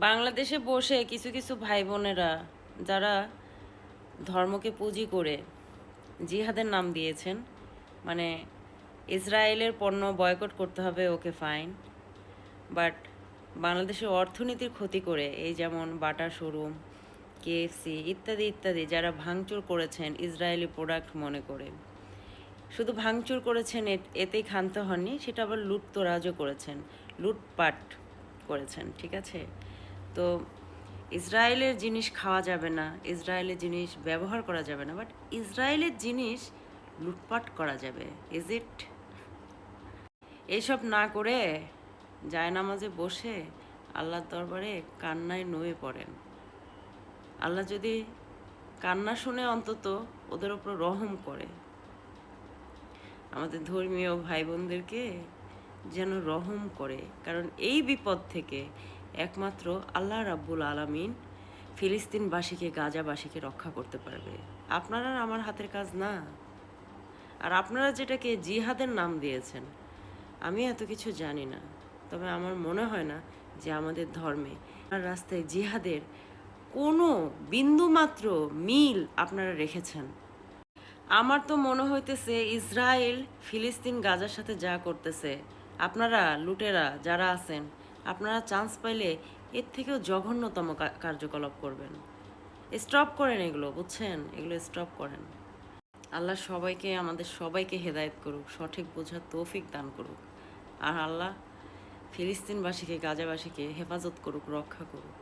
বাংলাদেশে বসে কিছু কিছু ভাই বোনেরা যারা ধর্মকে পুঁজি করে জিহাদের নাম দিয়েছেন, মানে ইসরায়েলের পণ্য বয়কট করতে হবে, ওকে ফাইন, বাট বাংলাদেশের অর্থনীতির ক্ষতি করে, এই যেমন বাটা শোরুম, কেএফসি ইত্যাদি ইত্যাদি যারা ভাঙচুর করেছেন ইসরায়েলি প্রোডাক্ট মনে করে, শুধু ভাঙচুর করেছেন এতেই ক্ষান্ত হননি, সেটা আবার লুটতরাজও করেছেন, লুটপাট করেছেন, ঠিক আছে? তো ইসরায়েলের জিনিস খাওয়া যাবে না, ইসরায়েলের জিনিস ব্যবহার করা যাবে না, বাট ইসরায়েলের জিনিস লুটপাট করা যাবে, ইজ ইট? এইসব না করে জায়নামাজে বসে আল্লাহর দরবারে কান্নায় নুয়ে পড়েন। আল্লাহ যদি কান্না শুনে অন্তত ওদের ওপর রহম করে, আমাদের ধর্মীয় ভাই বোনদেরকে যেন রহম করে, কারণ এই বিপদ থেকে একমাত্র আল্লাহ রাব্বুল আলামিন ফিলিস্তিনবাসীকে, গাজাবাসীকে রক্ষা করতে পারবে। আপনারা আমার হাতের কাজ না। আর আপনারা যেটাকে জিহাদের নাম দিয়েছেন, আমি এত কিছু জানি না, তবে আমার মনে হয় না যে আমাদের ধর্মে আর রাস্তায় জিহাদের কোনো বিন্দুমাত্র মিল আপনারা রেখেছেন। আমার তো মনে হইতেছে ইসরায়েল ফিলিস্তিন গাজার সাথে যা করতেছে, আপনারা লুটেরা যারা আছেন, আপনারা চান্স পাইলে এর থেকেও জঘন্যতম কার্যকলাপ করবেন। স্টপ করেন এগুলো, বুঝছেন? এগুলো স্টপ করেন। আল্লাহ সবাইকে, আমাদের সবাইকে হেদায়েত করুক, সঠিক বোঝার তৌফিক দান করুক। আর আল্লাহ ফিলিস্তিনবাসীকে, গাজাবাসীকে হেফাজত করুক, রক্ষা করুক।